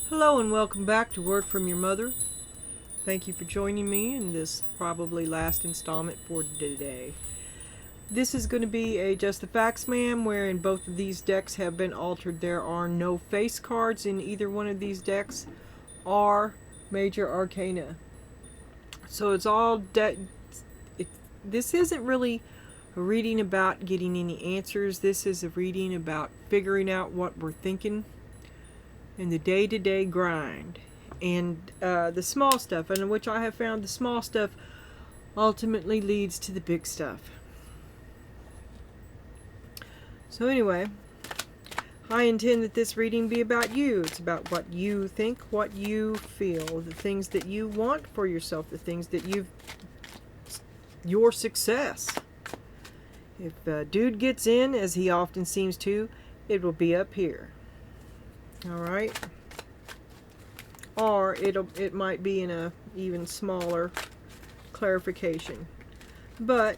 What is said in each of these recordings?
Hello and welcome back to Word from Your Mother. Thank you for joining me in this probably last installment for today. This is going to be a Just the Facts Ma'am, wherein both of these decks have been altered. There are no face cards in either one of these decks or major arcana. So it's all this isn't really a reading about getting any answers. This is a reading about figuring out what we're thinking in the day-to-day grind and the small stuff, and in which I have found the small stuff ultimately leads to the big stuff. So anyway, I intend that this reading be about you. It's about what you think, what you feel, the things that you want for yourself, the things that your success. If a dude gets in, as he often seems to, it will be up here. Alright, or it might be in a even smaller clarification, but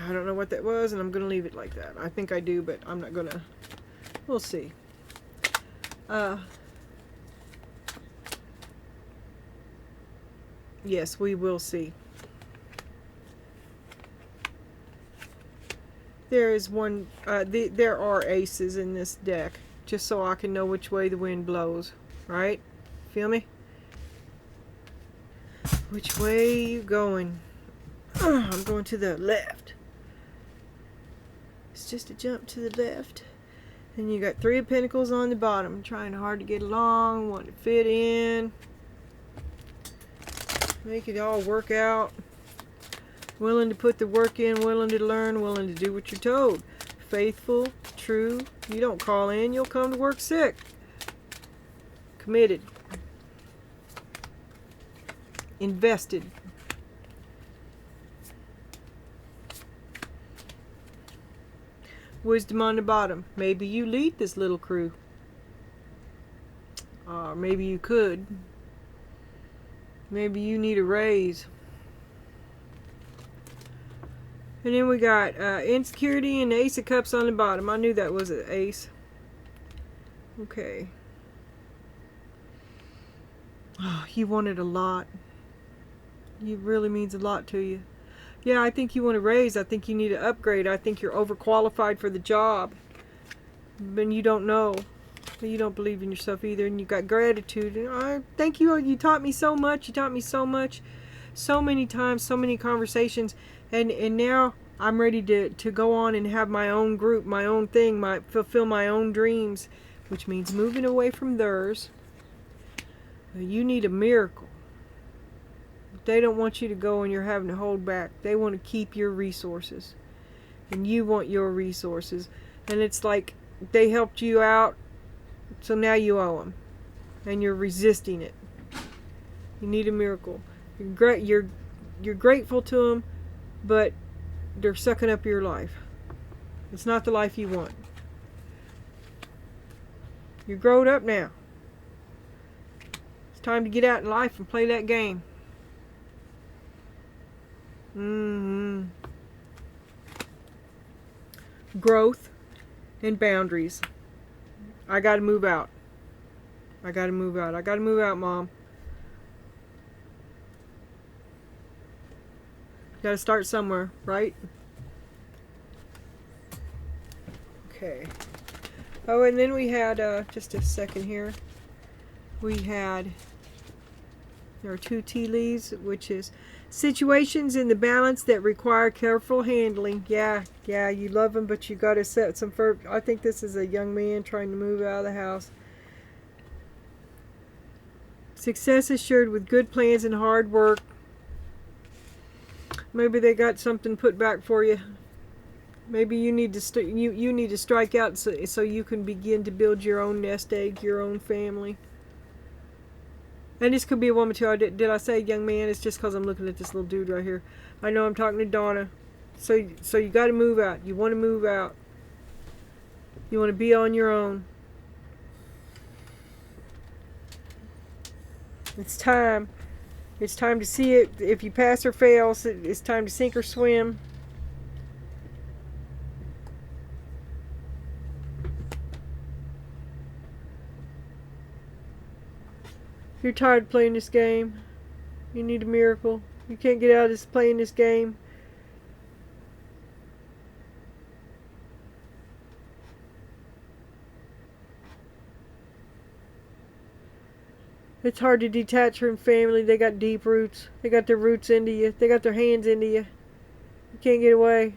I don't know what that was, and I'm gonna leave it like that. I think I do, but I'm not gonna. We'll see. Yes, we will see. There is one. There are aces in this deck, just so I can know which way the wind blows, right? Feel me? Which way you going? I'm going to the left. It's just a jump to the left. And you got 3 of Pentacles on the bottom, trying hard to get along, wanting to fit in, make it all work out. Willing to put the work in, willing to learn, willing to do what you're told. Faithful, true. You don't call in, you'll come to work sick. Committed. Invested. Wisdom on the bottom. Maybe you lead this little crew. Or maybe you could. Maybe you need a raise. And then we got insecurity and the Ace of Cups on the bottom. I knew that was an ace. Okay. Oh, you wanted a lot. It really means a lot to you. Yeah, I think you want a raise. I think you need an upgrade. I think you're overqualified for the job. But you don't know. You don't believe in yourself either. And you got gratitude. And I thank you. You taught me so much. You taught me so much. So many times. So many conversations. And now I'm ready to go on and have my own group. My own thing. Fulfill my own dreams. Which means moving away from theirs. You need a miracle. They don't want you to go and you're having to hold back. They want to keep your resources. And you want your resources. And it's like they helped you out, so now you owe them. And you're resisting it. You need a miracle. You're grateful to them, but they're sucking up your life. It's not the life you want. You're grown up now. It's time to get out in life and play that game. Growth and boundaries. I gotta move out. I gotta move out. I gotta move out, Mom. Gotta start somewhere, right? Okay. Oh, and then we had, just a second here. There are 2 tea leaves, which is situations in the balance that require careful handling. Yeah, you love them, but you got to set some I think this is a young man trying to move out of the house. Success assured with good plans and hard work. Maybe they got something put back for you. Maybe you need to you need to strike out so you can begin to build your own nest egg, your own family. And this could be a woman too. Did I say young man? It's just because I'm looking at this little dude right here. I know I'm talking to Donna. So you got to move out. You want to move out. You want to be on your own. It's time. It's time to see it. If you pass or fail, it's time to sink or swim. You're tired of playing this game. You need a miracle. You can't get out of this playing this game. It's hard to detach from family. They got deep roots. They got their roots into you. They got their hands into you. You can't get away.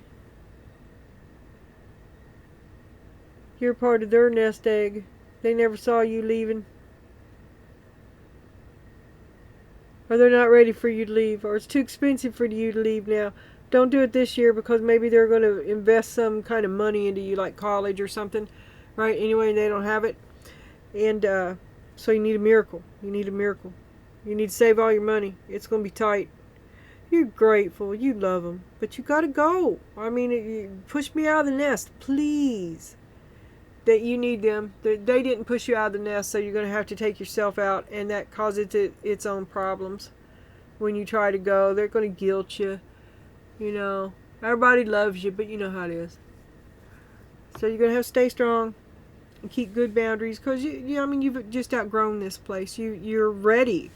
You're part of their nest egg. They never saw you leaving. Or they're not ready for you to leave. Or it's too expensive for you to leave now. Don't do it this year because maybe they're going to invest some kind of money into you, like college or something. Right? Anyway, they don't have it. And so you need a miracle. You need a miracle. You need to save all your money. It's going to be tight. You're grateful. You love them. But you got to go. I mean, push me out of the nest. Please. That you need them. They didn't push you out of the nest, so you're going to have to take yourself out, and that causes its own problems. When you try to go, they're going to guilt you. You know, everybody loves you, but you know how it is. So you're going to have to stay strong and keep good boundaries, because I mean, you've just outgrown this place. You're ready.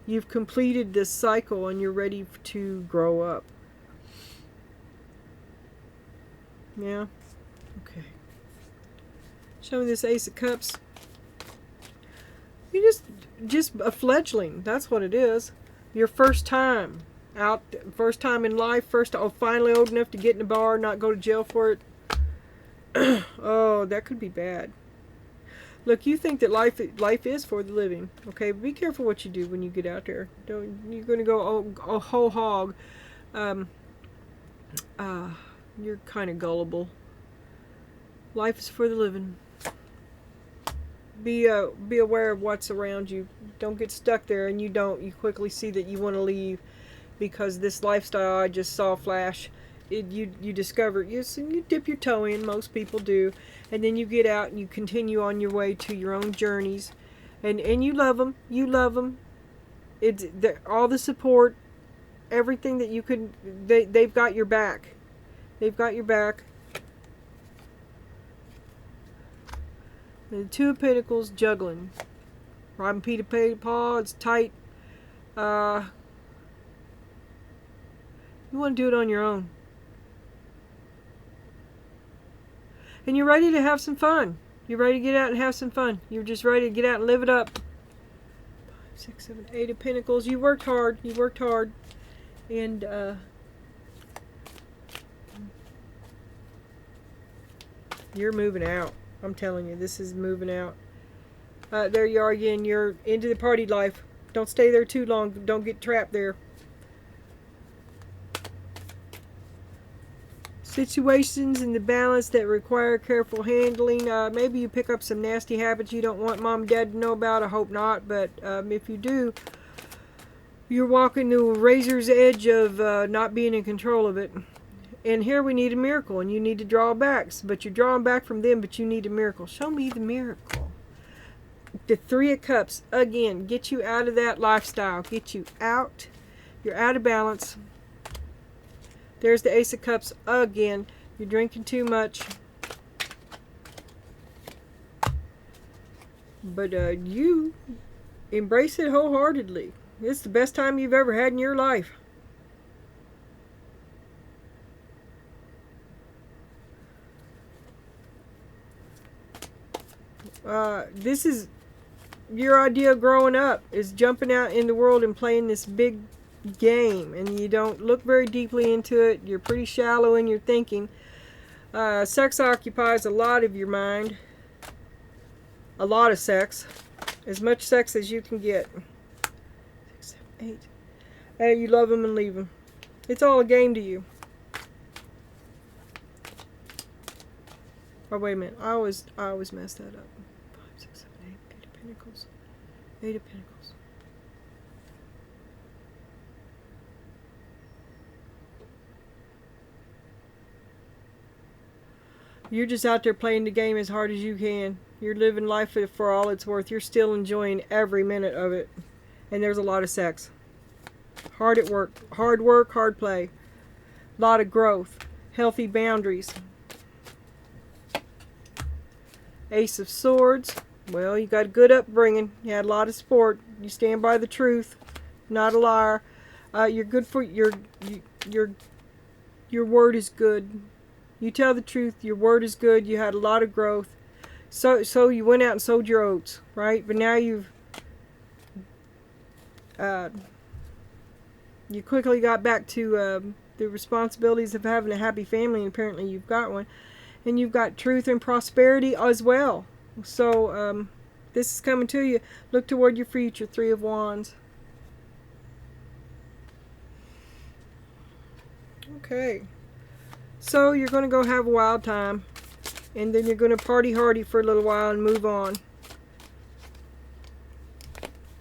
You've completed this cycle, and you're ready to grow up. Yeah. Okay. Show me this Ace of Cups. You're just a fledgling. That's what it is. Your first time out, first time in life, finally old enough to get in a bar, not go to jail for it. Oh, that could be bad. Look, you think that life is for the living. Okay, be careful what you do when you get out there. You're going to go a whole hog. You're kind of gullible. Life is for the living. Be aware of what's around you. Don't get stuck there, and you quickly see that you want to leave, because this lifestyle I just saw flash, you discover, you dip your toe in, most people do, and then you get out and you continue on your way to your own journeys, and you love them. It's all the support, everything that you could. They've got your back. They've got your back. The Two of Pentacles, juggling. Robbing Peter Paw, it's tight. You want to do it on your own. And you're ready to have some fun. You're ready to get out and have some fun. You're just ready to get out and live it up. 5, 6, 7, 8 of Pentacles. You worked hard. You worked hard. And, you're moving out. I'm telling you, this is moving out. There you are again. You're into the party life. Don't stay there too long. Don't get trapped there. Situations in the balance that require careful handling. Maybe you pick up some nasty habits you don't want mom and dad to know about. I hope not. But if you do, you're walking the razor's edge of not being in control of it. And here we need a miracle, and you need to draw back. But you're drawing back from them, but you need a miracle. Show me the miracle. The Three of Cups, again, get you out of that lifestyle. Get you out. You're out of balance. There's the Ace of Cups again. You're drinking too much. But you embrace it wholeheartedly. It's the best time you've ever had in your life. This is your idea of growing up, is jumping out in the world and playing this big game, and you don't look very deeply into it. You're pretty shallow in your thinking. Sex occupies a lot of your mind. A lot of sex. As much sex as you can get. 6, 7, 8. Hey, you love them and leave them. It's all a game to you. Oh, wait a minute. I always mess that up. 5, 6, 7, 8. 8 of Pentacles. 8 of Pentacles. You're just out there playing the game as hard as you can. You're living life for all it's worth. You're still enjoying every minute of it. And there's a lot of sex. Hard at work. Hard work, hard play. A lot of growth. Healthy boundaries. Ace of Swords. Well, you got a good upbringing. You had a lot of support. You stand by the truth, not a liar. You're good for your word is good. You tell the truth. Your word is good. You had a lot of growth. So you went out and sowed your oats, right? But now you quickly got back to the responsibilities of having a happy family, and apparently you've got one. And you've got truth and prosperity as well. So this is coming to you. Look toward your future. 3 of Wands. Okay. So you're going to go have a wild time. And then you're going to party hardy for a little while and move on.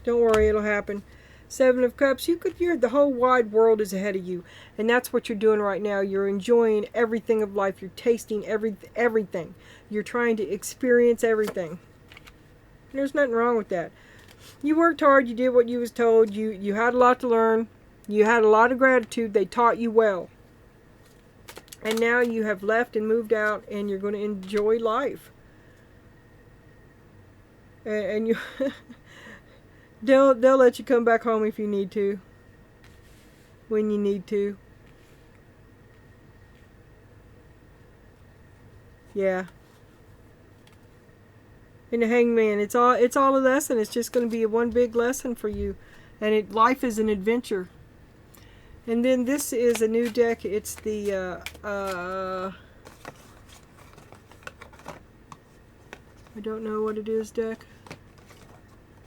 Don't worry, it'll happen. 7 of Cups. The whole wide world is ahead of you. And that's what you're doing right now. You're enjoying everything of life. You're tasting everything. You're trying to experience everything. And there's nothing wrong with that. You worked hard. You did what you was told. You had a lot to learn. You had a lot of gratitude. They taught you well. And now you have left and moved out, and you're going to enjoy life. And you they'll let you come back home if you need to. When you need to. Yeah. And the Hangman, it's all a lesson. It's just going to be one big lesson for you. And life is an adventure. And then this is a new deck. It's the I don't know what it is deck.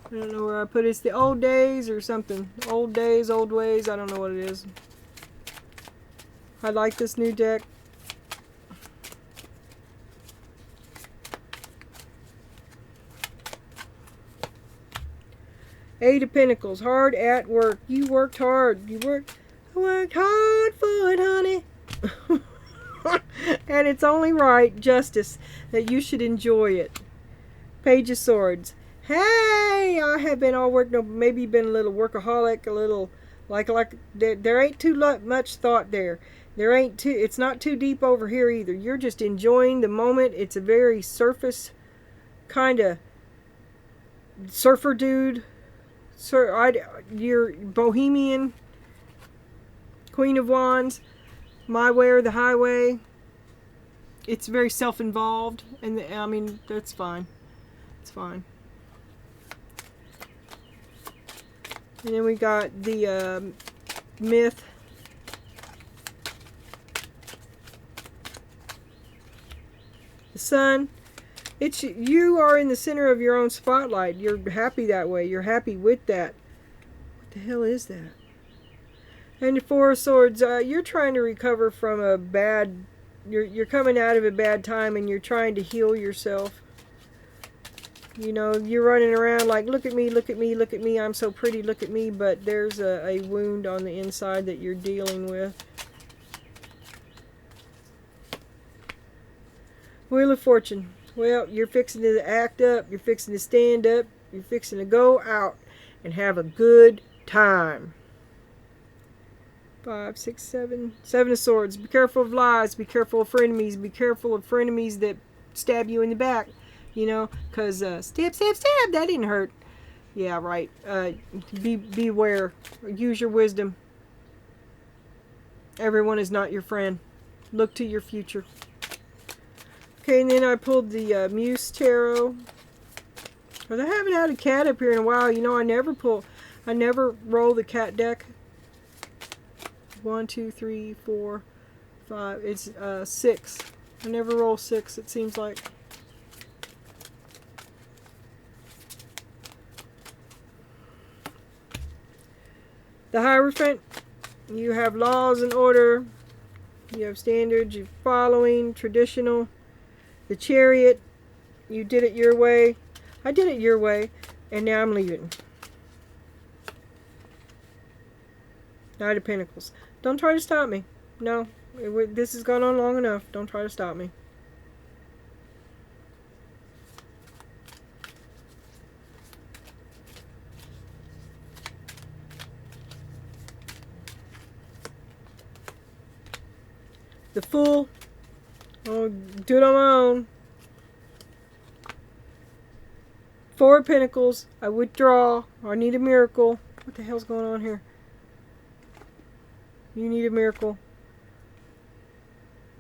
I don't know where I put it. It's the old days or something. Old days, old ways. I don't know what it is. I like this new deck. Eight of Pentacles. Hard at work. You worked hard. I worked hard for it, honey. And it's only right, justice, that you should enjoy it. Page of Swords. Hey, I have been all work. No, maybe been a little workaholic, a little like there ain't too much thought there. It's not too deep over here either. You're just enjoying the moment. It's a very surface kind of surfer dude. You're bohemian. Queen of Wands. My way or the highway. It's very self-involved, and I mean that's fine. It's fine. And then we got the Myth. The Sun. You are in the center of your own spotlight. You're happy that way. You're happy with that. What the hell is that? And the Four of Swords. You're trying to recover from a bad. You're coming out of a bad time, and you're trying to heal yourself. You know, you're running around like, look at me, look at me, look at me, I'm so pretty, look at me, but there's a wound on the inside that you're dealing with. Wheel of Fortune. Well, you're fixing to act up, you're fixing to stand up, you're fixing to go out and have a good time. 5, 6, 7. 7 of Swords. Be careful of lies, be careful of frenemies, be careful of frenemies that stab you in the back. You know, because stab, stab, stab, that didn't hurt. Yeah, right. Beware. Use your wisdom. Everyone is not your friend. Look to your future. Okay, and then I pulled the Muse Tarot. Because I haven't had a cat up here in a while. You know, I never roll the cat deck. 1, 2, 3, 4, 5. It's 6. I never roll 6, it seems like. The Hierophant, you have laws and order, you have standards, you're following, traditional. The Chariot, you did it your way. I did it your way, and now I'm leaving. Knight of Pentacles. Don't try to stop me. No, this has gone on long enough. Don't try to stop me. The Fool. I'll do it on my own. Four of Pentacles. I withdraw. I need a miracle. What the hell's going on here? You need a miracle.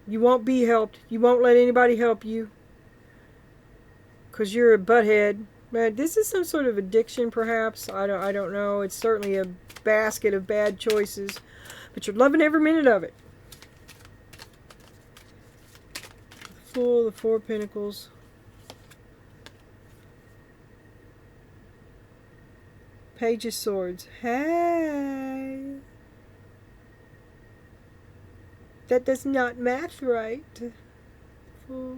You won't be helped. You won't let anybody help you. Because you're a butthead. Man, this is some sort of addiction, perhaps. I don't know. It's certainly a basket of bad choices. But you're loving every minute of it. Fool, the Four of Pentacles. Page of Swords. Hey. That does not math right. Fool.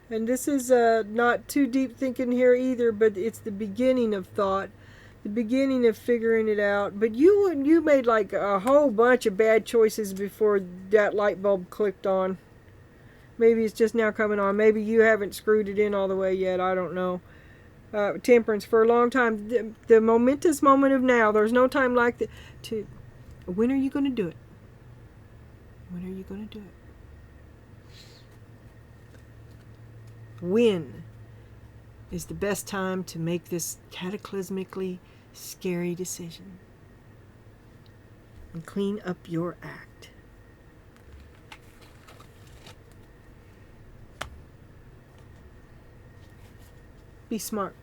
And this is not too deep thinking here either, but it's the beginning of thought. The beginning of figuring it out. But you made like a whole bunch of bad choices before that light bulb clicked on. Maybe it's just now coming on. Maybe you haven't screwed it in all the way yet. I don't know. Temperance, for a long time. The momentous moment of now. There's no time like that. When are you going to do it? When are you going to do it? When is the best time to make this cataclysmically scary decision? And clean up your act. Be smart.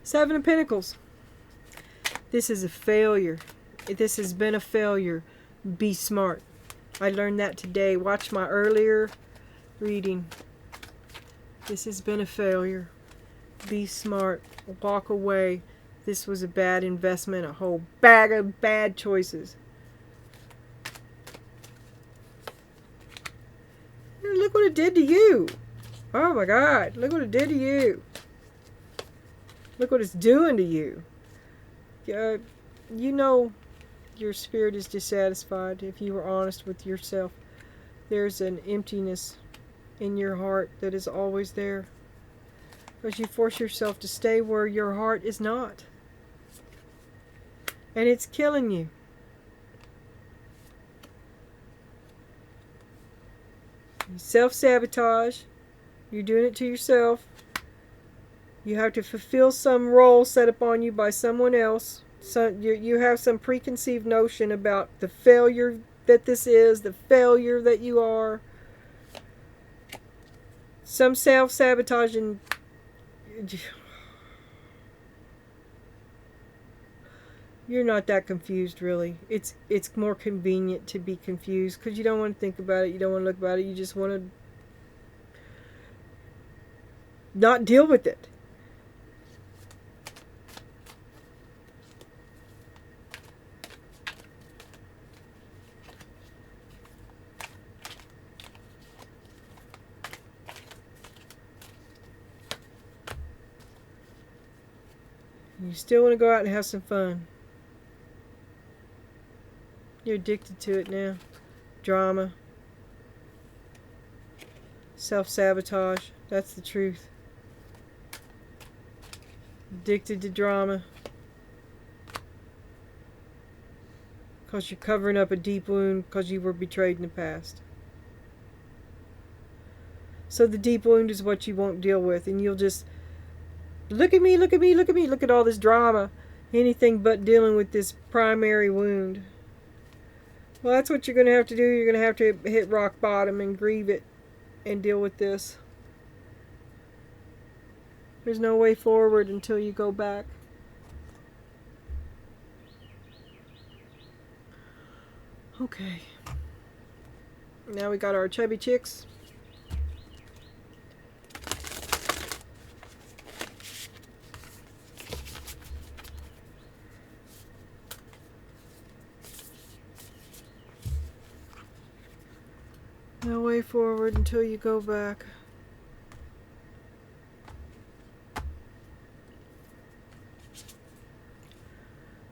Seven of Pentacles. This is a failure. This has been a failure. Be smart. I learned that today. Watch my earlier reading. This has been a failure. Be smart. Walk away. This was a bad investment. A whole bag of bad choices. Look what it did to you. Oh my God. Look what it did to you. Look what it's doing to you. You know your spirit is dissatisfied. If you were honest with yourself, there's an emptiness in your heart that is always there. Because you force yourself to stay where your heart is not. And it's killing you. Self-sabotage. You're doing it to yourself. You have to fulfill some role set upon you by someone else. So you have some preconceived notion about the failure that this is, the failure that you are. Some self-sabotaging. You're not that confused, really. It's more convenient to be confused because you don't want to think about it. You don't want to look about it. You just want to not deal with it. You still want to go out and have some fun. You're addicted to it now. Drama. Self-sabotage. That's the truth. Addicted to drama. Because you're covering up a deep wound because you were betrayed in the past. So the deep wound is what you won't deal with. And you'll just... Look at me, look at me, look at me. Look at all this drama. Anything but dealing with this primary wound. Well, that's what you're going to have to do. You're going to have to hit rock bottom and grieve it and deal with this. There's no way forward until you go back. Okay. Now we got our chubby chicks. No way forward until you go back.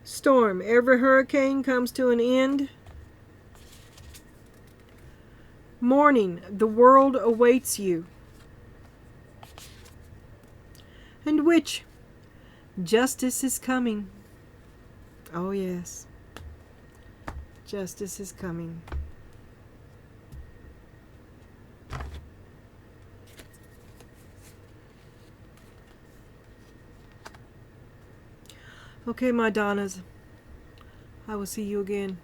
Storm. Every hurricane comes to an end. Morning. The world awaits you. And Witch. Justice is coming. Oh yes. Justice is coming. Okay, my Donnas. I will see you again.